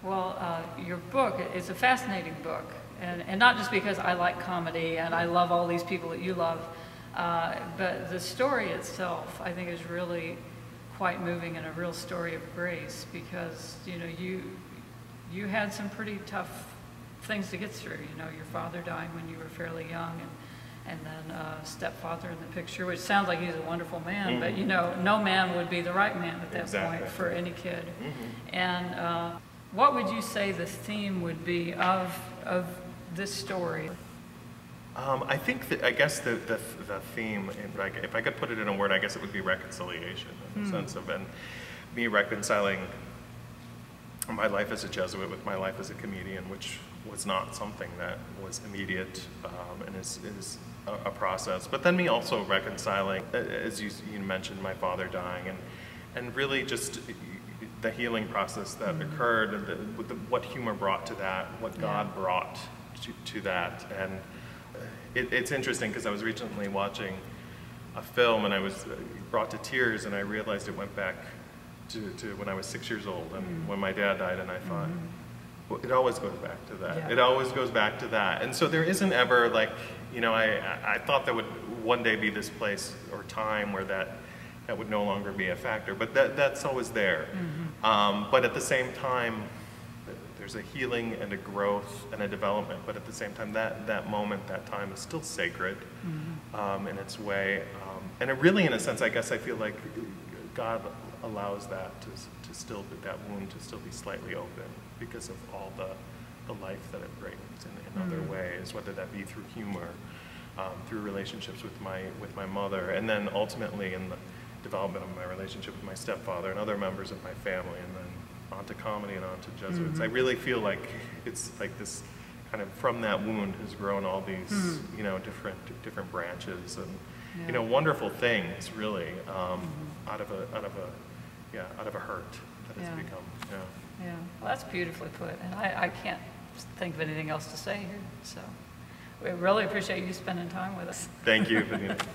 Well, your book is a fascinating book, and not just because I like comedy and I love all these people that you love, but the story itself I think is really quite moving and a real story of grace, because you had some pretty tough things to get through. Your father dying when you were fairly young, and then stepfather in the picture, which sounds like he's a wonderful man, but no man would be the right man at that point for any kid. And what would you say the theme would be of this story? I guess the theme, if I could put it in a word, I guess it would be reconciliation, in the sense of me reconciling my life as a Jesuit with my life as a comedian, which was not something that was immediate, and is a process. But then me also reconciling, as you mentioned, my father dying, and really just the healing process that occurred, and what humor brought to that, what God brought to that. And it's interesting because I was recently watching a film and I was brought to tears, and I realized it went back to when I was 6 years old, and when my dad died, and I thought, well, it always goes back to that. It always goes back to that. And so there isn't ever like, I thought there would one day be this place or time where that would no longer be a factor, but that's always there. But at the same time, there's a healing and a growth and a development, but at the same time, that moment, that time is still sacred in its way. And it really, in a sense, I guess I feel like God allows that to still be, that wound to still be slightly open, because of all the life that it brings in other ways, whether that be through humor, through relationships with my mother, and then ultimately in the development of my relationship with my stepfather and other members of my family, and then onto comedy and onto Jesuits. I really feel like it's like this kind of, from that wound has grown all these different branches and wonderful things, really, out of a hurt that has become. Yeah, well, that's beautifully put, and I can't think of anything else to say here. So we really appreciate you spending time with us. Thank you, Vinita.